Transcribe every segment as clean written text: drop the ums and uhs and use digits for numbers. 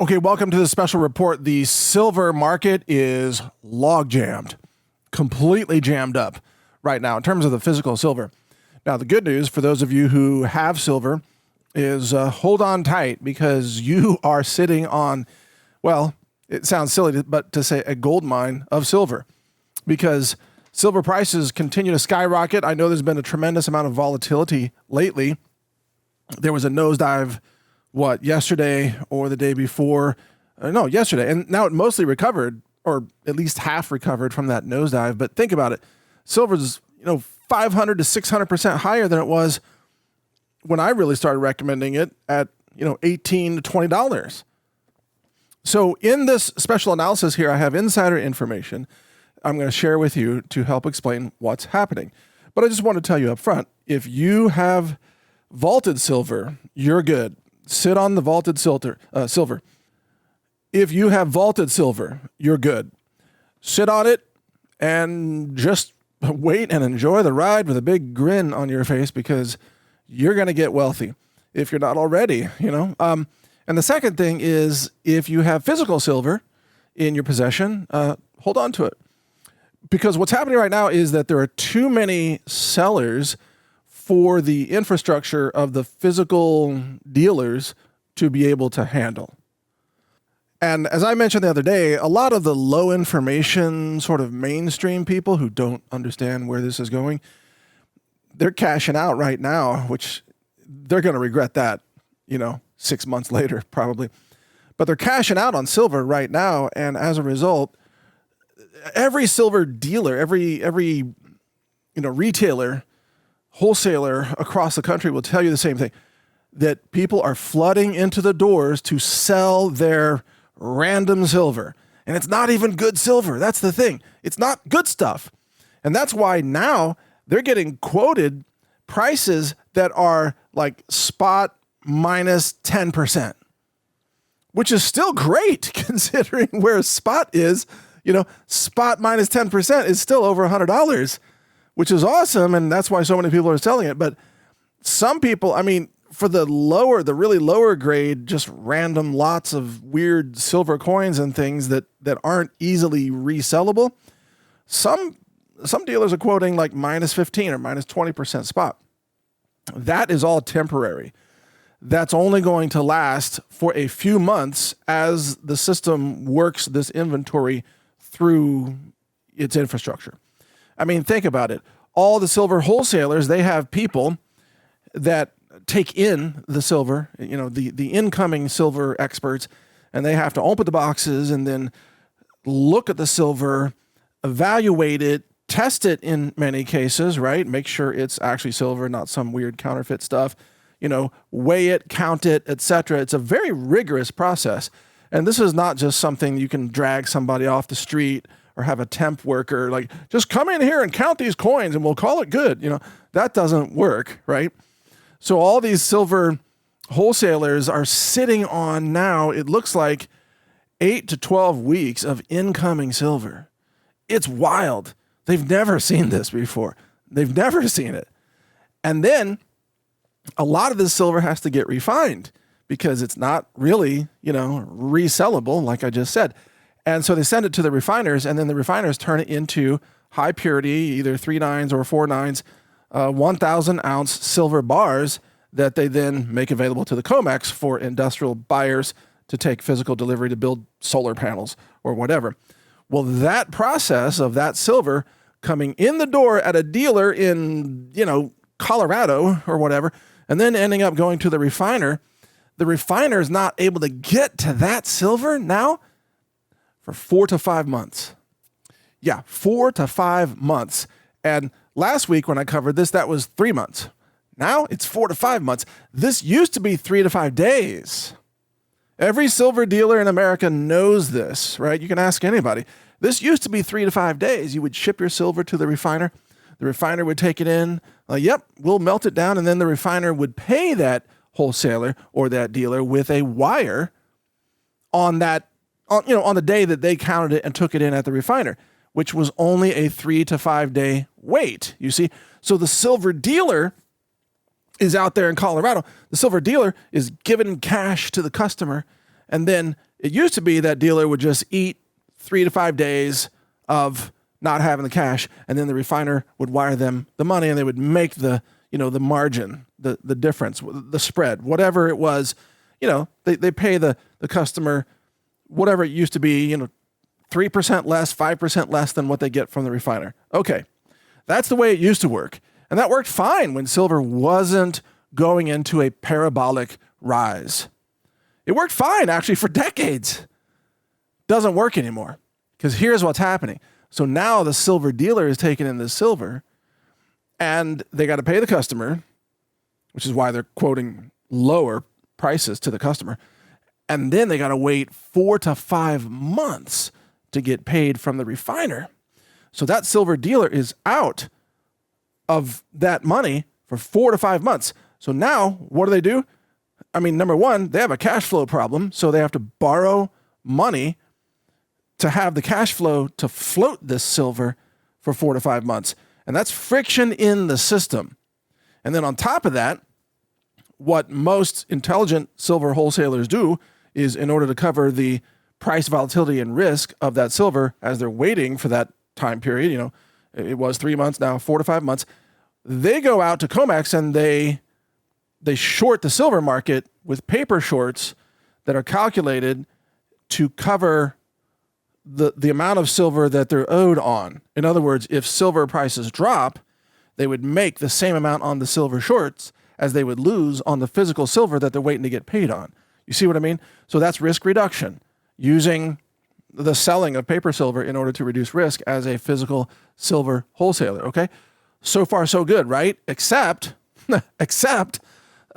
Okay, welcome to the special report. The silver market is log jammed, completely jammed up right now in terms of the physical silver. Now, the good news for those of you who have silver is hold on tight because you are sitting on, well, it sounds silly, but to say a gold mine of silver because silver prices continue to skyrocket. I know there's been a tremendous amount of volatility lately. There was a nosedive yesterday or the day before? No, yesterday. And now it mostly recovered, or at least half recovered from that nosedive. But think about it. Silver's, 500 to 600% higher than it was when I really started recommending it at, $18 to $20. So in this special analysis here, I have insider information I'm going to share with you to help explain what's happening. But I just want to tell you up front, if you have vaulted silver, you're good. Sit on the vaulted silver. If you have vaulted silver, you're good. Sit on it and just wait and enjoy the ride with a big grin on your face because you're going to get wealthy if you're not already, And the second thing is if you have physical silver in your possession, hold on to it. Because what's happening right now is that there are too many sellers for the infrastructure of the physical dealers to be able to handle. And as I mentioned the other day, a lot of the low information sort of mainstream people who don't understand where this is going, they're cashing out right now, which they're going to regret that, 6 months later, probably. But they're cashing out on silver right now. And as a result, every silver dealer, every retailer, wholesaler across the country will tell you the same thing, that people are flooding into the doors to sell their random silver. And it's not even good silver. That's the thing. It's not good stuff. And that's why now they're getting quoted prices that are like spot minus 10%, which is still great considering where spot is. Spot minus 10% is still over $100. Which is awesome, and that's why so many people are selling it. But some people, for the really lower grade, just random lots of weird silver coins and things that aren't easily resellable, some dealers are quoting like minus 15 or minus 20% spot. That is all temporary. That's only going to last for a few months as the system works this inventory through its infrastructure. Think about it. All the silver wholesalers, they have people that take in the silver, the incoming silver experts, and they have to open the boxes and then look at the silver, evaluate it, test it in many cases, right? Make sure it's actually silver, not some weird counterfeit stuff, weigh it, count it, etc. It's a very rigorous process. And this is not just something you can drag somebody off the street or have a temp worker, like, just come in here and count these coins and we'll call it good. That doesn't work, right? So all these silver wholesalers are sitting on now, it looks like 8 to 12 weeks of incoming silver. It's wild. They've never seen this before. They've never seen it. And then a lot of this silver has to get refined because it's not really, resellable, like I just said. And so they send it to the refiners, and then the refiners turn it into high purity, either 3 nines or 4 nines, 1,000 ounce silver bars that they then make available to the COMEX for industrial buyers to take physical delivery to build solar panels or whatever. Well, that process of that silver coming in the door at a dealer in, Colorado or whatever, and then ending up going to the refiner is not able to get to that silver now for 4 to 5 months. Yeah, 4 to 5 months. And last week when I covered this, that was 3 months. Now it's 4 to 5 months. This used to be 3 to 5 days. Every silver dealer in America knows this, right? You can ask anybody. This used to be 3 to 5 days. You would ship your silver to the refiner. The refiner would take it in. Yep, we'll melt it down. And then the refiner would pay that wholesaler or that dealer with a wire on the day that they counted it and took it in at the refiner, which was only a 3 to 5 day wait, you see? So the silver dealer is out there in Colorado. The silver dealer is giving cash to the customer And then it used to be that dealer would just eat 3 to 5 days of not having the cash, and then the refiner would wire them the money, and they would make the margin, the difference, the spread, whatever it was. They pay the customer whatever it used to be, 3% less, 5% less than what they get from the refiner. Okay, that's the way it used to work. And that worked fine when silver wasn't going into a parabolic rise. It worked fine, actually, for decades. Doesn't work anymore, because here's what's happening. So now the silver dealer is taking in this silver, and they got to pay the customer, which is why they're quoting lower prices to the customer. And then they got to wait 4 to 5 months to get paid from the refiner. So that silver dealer is out of that money for 4 to 5 months. So now what do? I mean, number one, they have a cash flow problem. So they have to borrow money to have the cash flow to float this silver for 4 to 5 months. And that's friction in the system. And then on top of that, what most intelligent silver wholesalers do is, in order to cover the price volatility and risk of that silver as they're waiting for that time period, it was 3 months, now 4 to 5 months, they go out to COMEX and they short the silver market with paper shorts that are calculated to cover the amount of silver that they're owed on. In other words, if silver prices drop, they would make the same amount on the silver shorts as they would lose on the physical silver that they're waiting to get paid on. You see what I mean? So that's risk reduction, using the selling of paper silver in order to reduce risk as a physical silver wholesaler, okay? So far, so good, right? Except the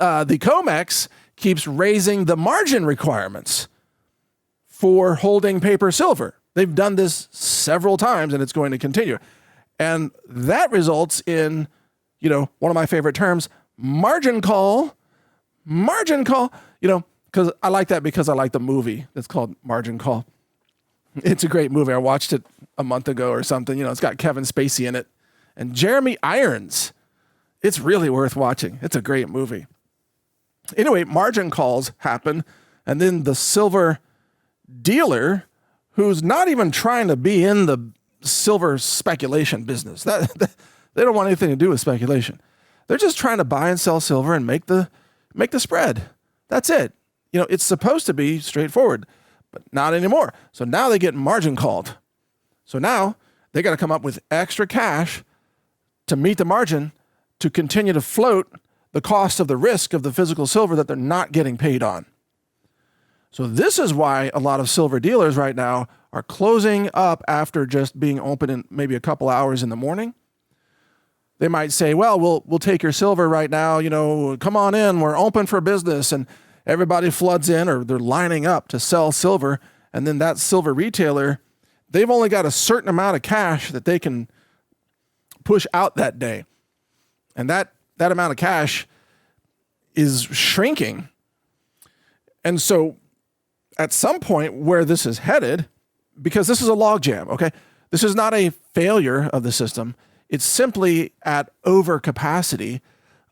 COMEX keeps raising the margin requirements for holding paper silver. They've done this several times, and it's going to continue. And that results in, one of my favorite terms, margin call, because I like that because I like the movie that's called Margin Call. It's a great movie. I watched it a month ago or something. It's got Kevin Spacey in it and Jeremy Irons. It's really worth watching. It's a great movie. Anyway, margin calls happen, and then the silver dealer, who's not even trying to be in the silver speculation business, they don't want anything to do with speculation. They're just trying to buy and sell silver and make the spread. That's it. It's supposed to be straightforward, but not anymore. So now they get margin called. So now they got to come up with extra cash to meet the margin to continue to float the cost of the risk of the physical silver that they're not getting paid on. So this is why a lot of silver dealers right now are closing up after just being open in maybe a couple hours in the morning. They might say, well, we'll take your silver right now, come on in, we're open for business, and everybody floods in, or they're lining up to sell silver, and then that silver retailer, they've only got a certain amount of cash that they can push out that day. And that amount of cash is shrinking. And so at some point where this is headed, because this is a logjam, okay? This is not a failure of the system. It's simply at overcapacity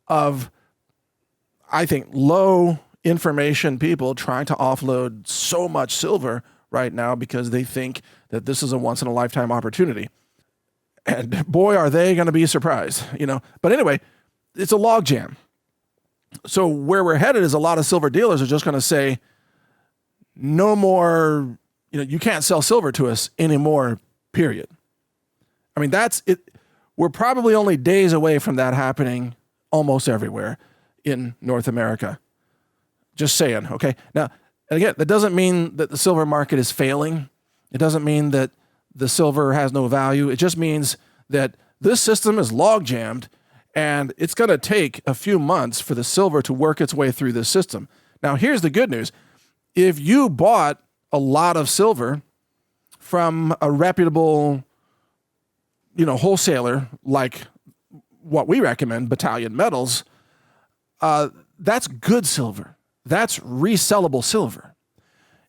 of, I think, low information people trying to offload so much silver right now because they think that this is a once-in-a-lifetime opportunity. And boy, are they going to be surprised, But anyway, it's a logjam. So where we're headed is a lot of silver dealers are just going to say, no more, you can't sell silver to us anymore, period. I mean, that's it. We're probably only days away from that happening almost everywhere in North America. Just saying, okay? Now, and again, that doesn't mean that the silver market is failing. It doesn't mean that the silver has no value. It just means that this system is log jammed, and it's going to take a few months for the silver to work its way through this system. Now, here's the good news. If you bought a lot of silver from a reputable, wholesaler like what we recommend, Battalion Metals, that's good silver. That's resellable silver.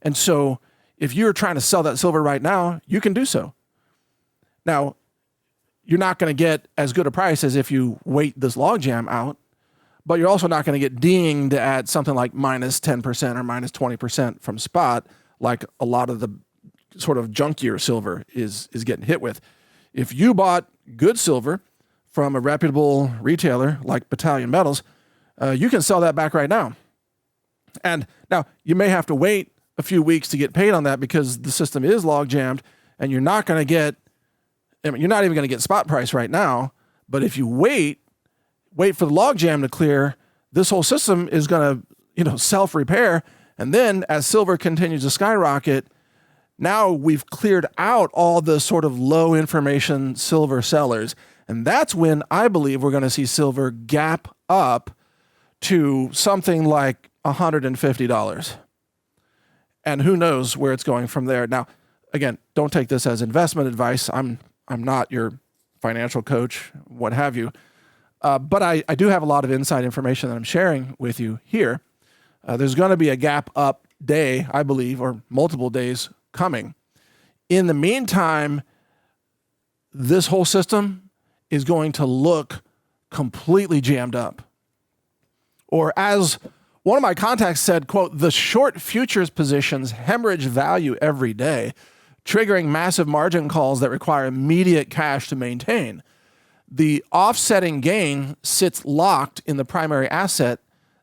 And so if you're trying to sell that silver right now, you can do so. Now, you're not going to get as good a price as if you wait this logjam out, but you're also not going to get dinged at something like minus 10% or minus 20% from spot, like a lot of the sort of junkier silver is getting hit with. If you bought good silver from a reputable retailer like Battalion Metals, you can sell that back right now. And now you may have to wait a few weeks to get paid on that because the system is log jammed, and you're not going to get, you're not even going to get spot price right now. But if you wait for the log jam to clear, this whole system is going to, self-repair. And then as silver continues to skyrocket, now we've cleared out all the sort of low information silver sellers. And that's when I believe we're going to see silver gap up to something like $150. And who knows where it's going from there. Now, again, don't take this as investment advice. I'm not your financial coach, what have you. But I do have a lot of inside information that I'm sharing with you here. There's going to be a gap up day, I believe, or multiple days coming. In the meantime, this whole system is going to look completely jammed up. Or as one of my contacts said, quote, the short futures positions hemorrhage value every day, triggering massive margin calls that require immediate cash to maintain. The offsetting gain sits locked in the primary asset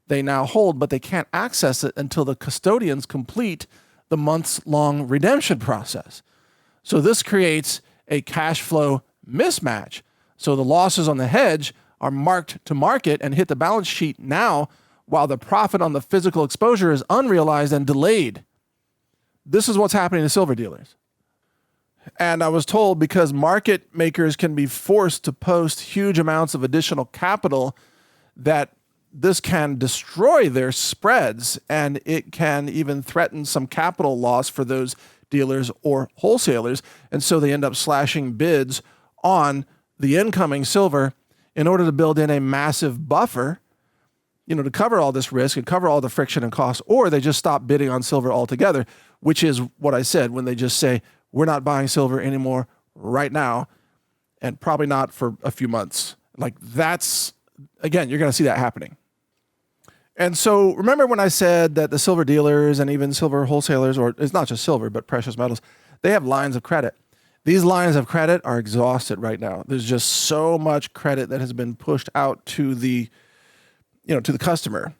they now hold, but they can't access it until the custodians complete the months-long redemption process. So this creates a cash flow mismatch. So the losses on the hedge are marked to market and hit the balance sheet now, while the profit on the physical exposure is unrealized and delayed. This is what's happening to silver dealers. And I was told because market makers can be forced to post huge amounts of additional capital, that this can destroy their spreads, and it can even threaten some capital loss for those dealers or wholesalers. And so they end up slashing bids on the incoming silver in order to build in a massive buffer, to cover all this risk and cover all the friction and costs, or they just stop bidding on silver altogether, which is what I said when they just say, we're not buying silver anymore right now, and probably not for a few months. Like that's, again, you're going to see that happening. And so remember when I said that the silver dealers and even silver wholesalers, or it's not just silver, but precious metals, they have lines of credit. These lines of credit are exhausted right now. There's just so much credit that has been pushed out to the, to the customer.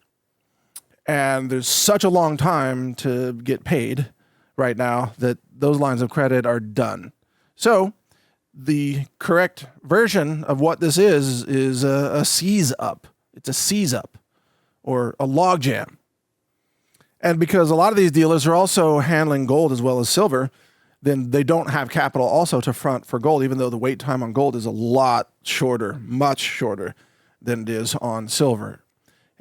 And there's such a long time to get paid right now that those lines of credit are done. So the correct version of what this is a seize up. It's a seize up or a log jam. And because a lot of these dealers are also handling gold as well as silver, then they don't have capital also to front for gold, even though the wait time on gold is a lot shorter, much shorter than it is on silver.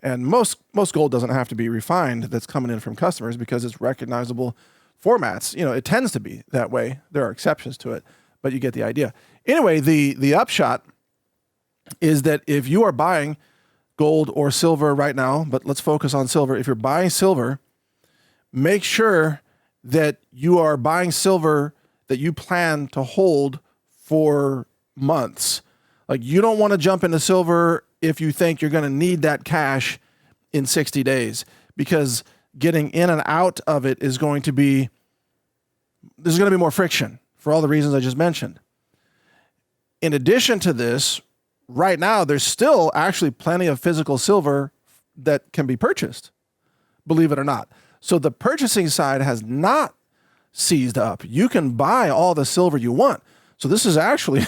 And most gold doesn't have to be refined that's coming in from customers because it's recognizable formats. It tends to be that way. There are exceptions to it, but you get the idea. Anyway, the upshot is that if you are buying gold or silver right now, but let's focus on silver. If you're buying silver, make sure that you are buying silver that you plan to hold for months. Like you don't want to jump into silver if you think you're going to need that cash in 60 days, because getting in and out of it there's going to be more friction for all the reasons I just mentioned. In addition to this, right now, there's still actually plenty of physical silver that can be purchased, believe it or not. So the purchasing side has not seized up. You can buy all the silver you want. So this is actually,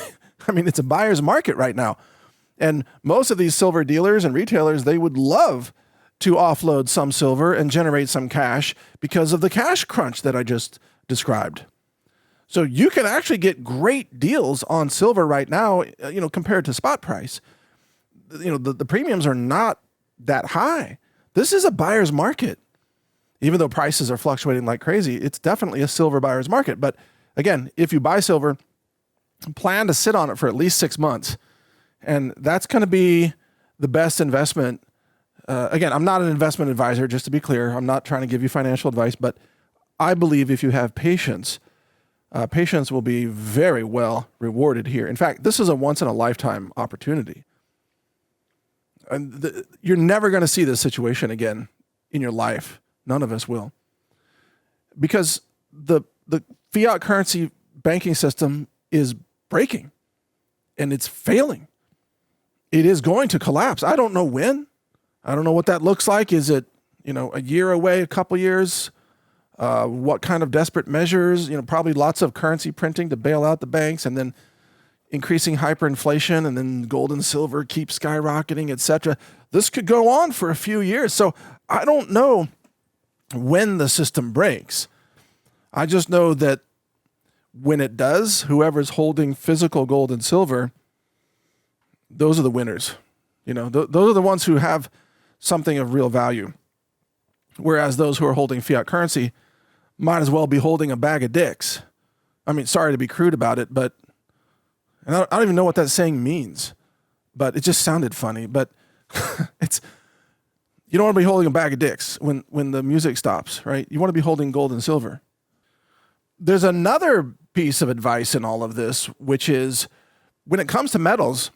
it's a buyer's market right now. And most of these silver dealers and retailers, they would love to offload some silver and generate some cash because of the cash crunch that I just described. So you can actually get great deals on silver right now, compared to spot price. The premiums are not that high. This is a buyer's market. Even though prices are fluctuating like crazy, it's definitely a silver buyer's market. But again, if you buy silver, plan to sit on it for at least 6 months. And that's going to be the best investment. Again, I'm not an investment advisor, just to be clear. I'm not trying to give you financial advice, but I believe if you have patience, patience will be very well rewarded here. In fact, this is a once-in-a-lifetime opportunity. And you're never going to see this situation again in your life. None of us will. Because the fiat currency banking system is breaking and it's failing. It is going to collapse. I don't know when. I don't know what that looks like. Is it, a year away, a couple years? What kind of desperate measures? Probably lots of currency printing to bail out the banks, and then increasing hyperinflation, and then gold and silver keep skyrocketing, etc. This could go on for a few years. So I don't know when the system breaks. I just know that when it does, whoever's holding physical gold and silver, those are the winners. Those are the ones who have something of real value. Whereas those who are holding fiat currency might as well be holding a bag of dicks. I mean, sorry to be crude about it, but I don't even know what that saying means, but it just sounded funny. But you don't want to be holding a bag of dicks when the music stops, right? You want to be holding gold and silver. There's another piece of advice in all of this, which is when it comes to metals,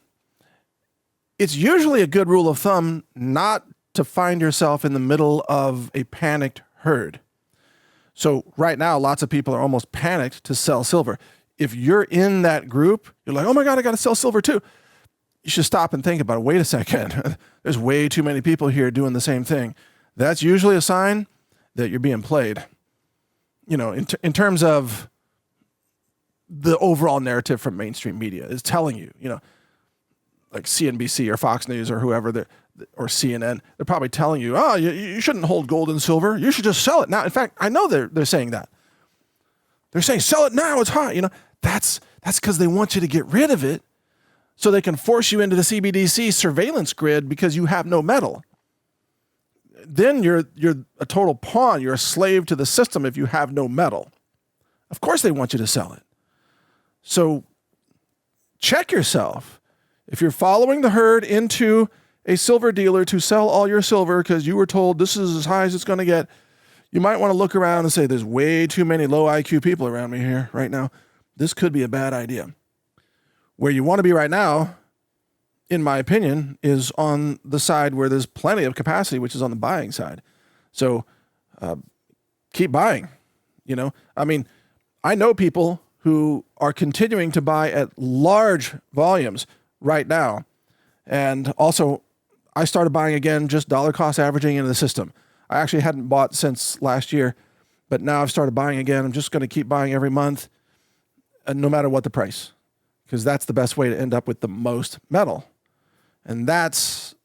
it's usually a good rule of thumb not to find yourself in the middle of a panicked herd. So right now, lots of people are almost panicked to sell silver. If you're in that group, you're like, oh my God, I got to sell silver too. You should stop and think about it. Wait a second. There's way too many people here doing the same thing. That's usually a sign that you're being played. In terms of the overall narrative from mainstream media is telling you, like CNBC or Fox News or whoever, or CNN, they're probably telling you, you shouldn't hold gold and silver. You should just sell it now. In fact, I know they're saying that. They're saying, sell it now, it's hot. That's because they want you to get rid of it so they can force you into the CBDC surveillance grid because you have no metal. Then you're a total pawn. You're a slave to the system if you have no metal. Of course they want you to sell it. So check yourself. If you're following the herd into a silver dealer to sell all your silver because you were told this is as high as it's going to get, you might want to look around and say, there's way too many low IQ people around me here right now. This could be a bad idea. Where you want to be right now, in my opinion, is on the side where there's plenty of capacity, which is on the buying side. So keep buying. I know people who are continuing to buy at large volumes right now. And also, I started buying again, just dollar cost averaging into the system. I actually hadn't bought since last year, but now I've started buying again. I'm just going to keep buying every month, no matter what the price, because that's the best way to end up with the most metal. And that's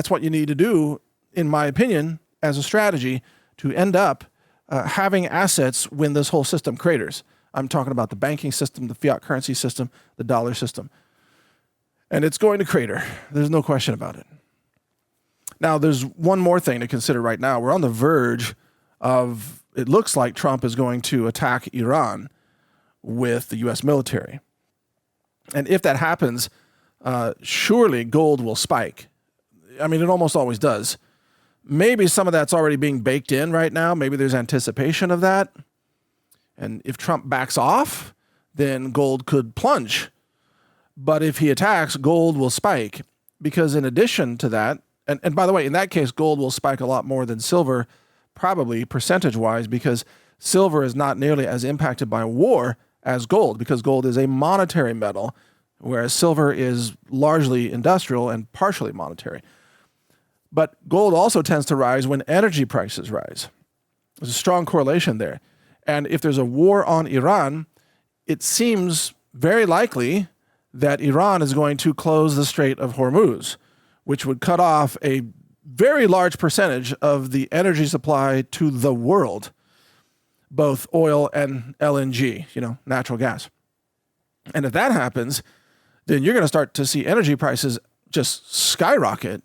what you need to do, in my opinion, as a strategy to end up having assets when this whole system craters. I'm talking about the banking system, the fiat currency system, the dollar system. And it's going to crater. There's no question about it. Now, there's one more thing to consider right now. We're on the verge of, it looks like Trump is going to attack Iran with the U.S. military. And if that happens, surely gold will spike. I mean, it almost always does. Maybe some of that's already being baked in right now. Maybe there's anticipation of that. And if Trump backs off, then gold could plunge. But if he attacks, gold will spike. Because in addition to that, and by the way, in that case, gold will spike a lot more than silver, probably percentage-wise, because silver is not nearly as impacted by war as gold, because gold is a monetary metal, whereas silver is largely industrial and partially monetary. But gold also tends to rise when energy prices rise. There's a strong correlation there. And if there's a war on Iran, it seems very likely that Iran is going to close the Strait of Hormuz, which would cut off a very large percentage of the energy supply to the world, both oil and LNG, natural gas. And if that happens, then you're going to start to see energy prices just skyrocket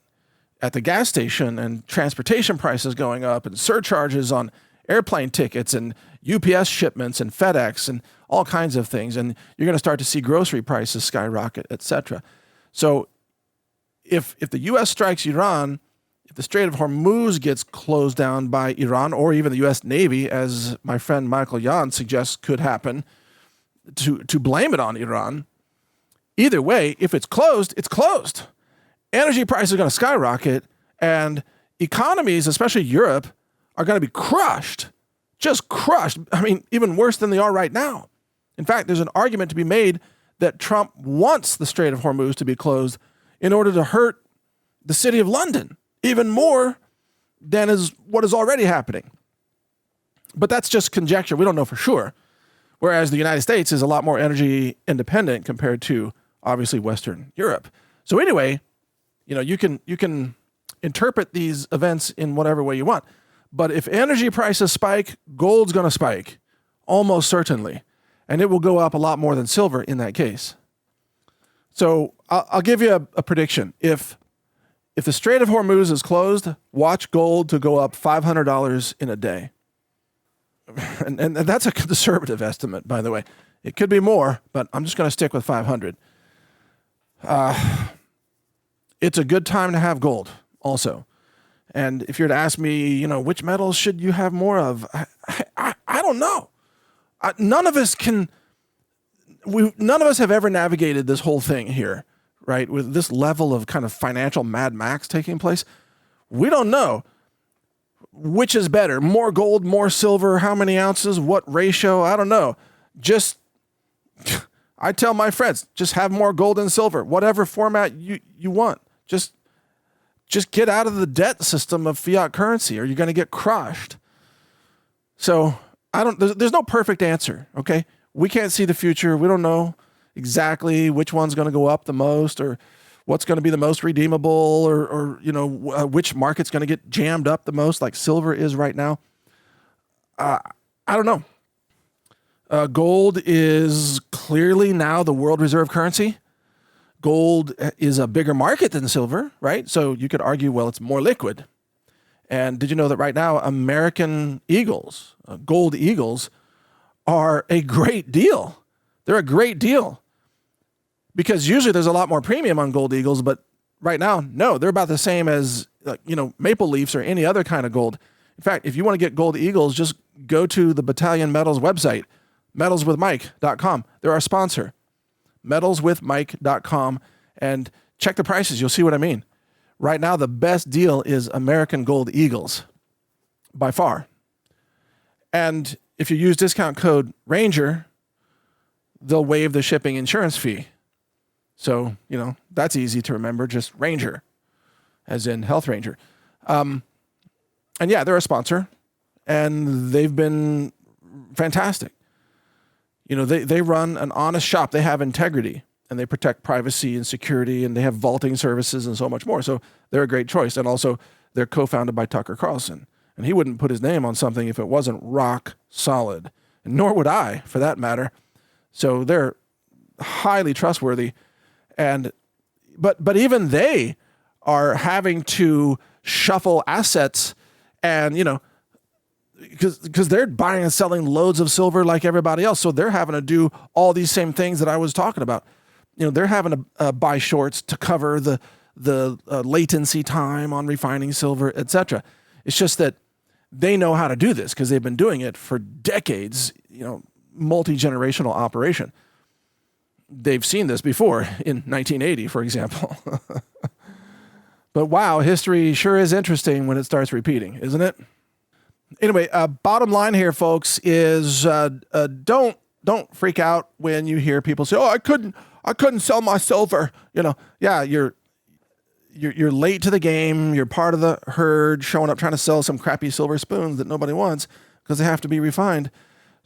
at the gas station, and transportation prices going up, and surcharges on airplane tickets and UPS shipments and FedEx and all kinds of things. And you're going to start to see grocery prices skyrocket, etc. So if the U.S. strikes Iran, if the Strait of Hormuz gets closed down by Iran, or even the U.S. Navy, as my friend Michael Yan suggests could happen, to blame it on Iran, either way, if it's closed, it's closed. energy prices are going to skyrocket, and economies, especially Europe, are going to be crushed, just crushed. I mean, even worse than they are right now. In fact, there's an argument to be made that Trump wants the Strait of Hormuz to be closed in order to hurt the city of London even more than is what is already happening. But that's just conjecture. We don't know for sure. Whereas the United States is a lot more energy independent compared to, obviously, Western Europe. So anyway, you can interpret these events in whatever way you want. But if energy prices spike, gold's going to spike, almost certainly. And it will go up a lot more than silver in that case. So I'll give you a prediction. If the Strait of Hormuz is closed, watch gold to go up $500 in a day. And that's a conservative estimate, by the way. It could be more, but I'm just going to stick with 500. It's a good time to have gold also. And if you're to ask me, which metals should you have more of? I don't know. None of us have ever navigated this whole thing here, right? With this level of kind of financial Mad Max taking place. We don't know which is better, more gold, more silver, how many ounces, what ratio, I don't know. I tell my friends, just have more gold and silver, whatever format you want. Just get out of the debt system of fiat currency or you're going to get crushed. So there's no perfect answer, okay? We can't see the future. We don't know exactly which one's going to go up the most or what's going to be the most redeemable or which market's going to get jammed up the most like silver is right now. I don't know. Gold is clearly now the world reserve currency. Gold is a bigger market than silver, right? So you could argue, well, it's more liquid. And did you know that right now American eagles, gold eagles, are a great deal? They're a great deal. Because usually there's a lot more premium on gold eagles, but right now, no, they're about the same as maple leafs or any other kind of gold. In fact, if you want to get gold eagles, just go to the Battalion Metals website, metalswithmike.com. They're our sponsor, metalswithmike.com, and check the prices. You'll see what I mean. Right now, the best deal is American gold eagles by far. And if you use discount code Ranger, they'll waive the shipping insurance fee. So, that's easy to remember, just Ranger, as in Health Ranger. And yeah, they're a sponsor, and they've been fantastic. They run an honest shop. They have integrity, and they protect privacy and security, and they have vaulting services and so much more. So they're a great choice. And also, they're co-founded by Tucker Carlson, and he wouldn't put his name on something if it wasn't rock solid, and nor would I, for that matter. So they're highly trustworthy. But even they are having to shuffle assets and, because they're buying and selling loads of silver like everybody else. So they're having to do all these same things that I was talking about. They're having to buy shorts to cover the latency time on refining silver, etc. It's just that they know how to do this because they've been doing it for decades, multi-generational operation. They've seen this before in 1980, for example. But wow, history sure is interesting when it starts repeating, isn't it? Anyway, bottom line here, folks, is don't freak out when you hear people say, "Oh, I couldn't sell my silver." Yeah, you're late to the game. You're part of the herd showing up trying to sell some crappy silver spoons that nobody wants because they have to be refined.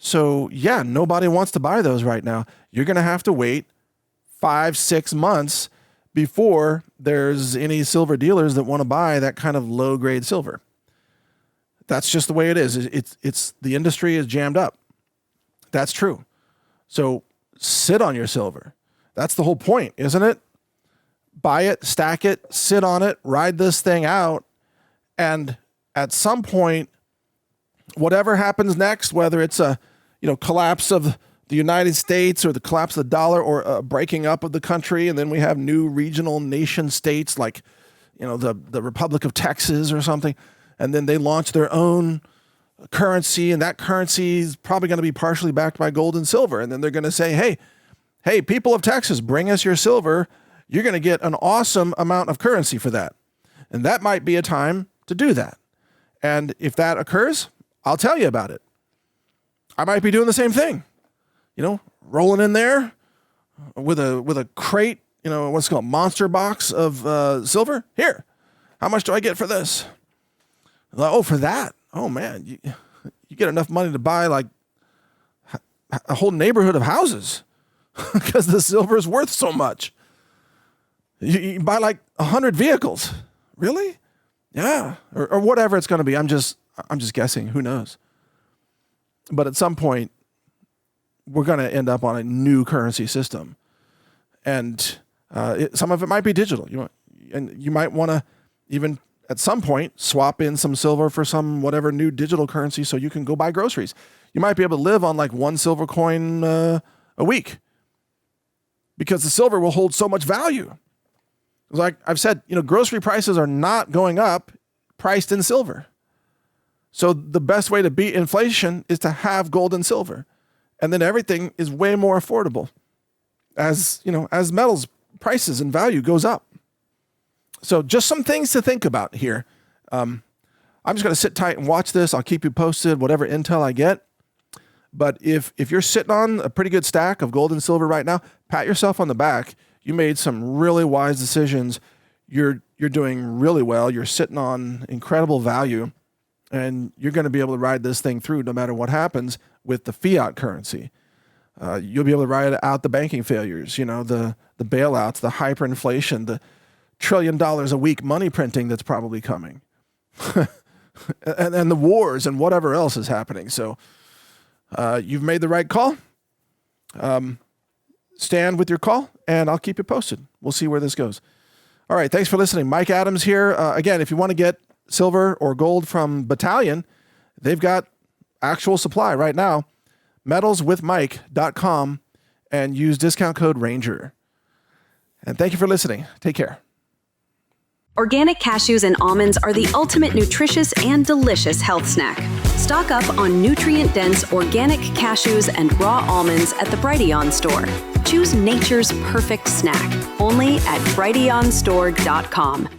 So yeah, nobody wants to buy those right now. You're going to have to wait 5-6 months before there's any silver dealers that want to buy that kind of low grade silver. That's just the way it is. It's the industry is jammed up. That's true. So sit on your silver. That's the whole point, isn't it? Buy it, stack it, sit on it, ride this thing out. And at some point, whatever happens next, whether it's a collapse of the United States or the collapse of the dollar or a breaking up of the country, and then we have new regional nation states like the Republic of Texas or something, and then they launch their own currency, and that currency is probably going to be partially backed by gold and silver, and then they're going to say, hey, people of Texas, bring us your silver. you're going to get an awesome amount of currency for that. And that might be a time to do that. And if that occurs, I'll tell you about it. I might be doing the same thing, rolling in there with a crate, what's called monster box of silver. Here, how much do I get for this? Like, oh, for that? Oh man, you get enough money to buy like a whole neighborhood of houses because the silver is worth so much. You buy like 100 vehicles. Really? Yeah. Or whatever it's going to be. I'm just guessing. Who knows? But at some point, we're going to end up on a new currency system. And some of it might be digital. And you might want to even at some point swap in some silver for some whatever new digital currency so you can go buy groceries. You might be able to live on like one silver coin a week because the silver will hold so much value. Like I've said, grocery prices are not going up priced in silver. So the best way to beat inflation is to have gold and silver. And then everything is way more affordable as metals prices and value goes up. So just some things to think about here. I'm just going to sit tight and watch this. I'll keep you posted, whatever intel I get. But if you're sitting on a pretty good stack of gold and silver right now, pat yourself on the back. You made some really wise decisions. You're doing really well. You're sitting on incredible value, and you're going to be able to ride this thing through no matter what happens with the fiat currency. You'll be able to ride out the banking failures, the bailouts, the hyperinflation, the $1 trillion a week money printing that's probably coming, and the wars and whatever else is happening. So you've made the right call. Stand with your call, and I'll keep you posted. We'll see where this goes. All right, thanks for listening. Mike Adams here. Again, if you want to get silver or gold from Battalion, they've got actual supply right now. metalswithmike.com and use discount code RANGER. And thank you for listening. Take care. Organic cashews and almonds are the ultimate nutritious and delicious health snack. Stock up on nutrient-dense organic cashews and raw almonds at the Brighteon store. Choose nature's perfect snack, only at brighteonstore.com.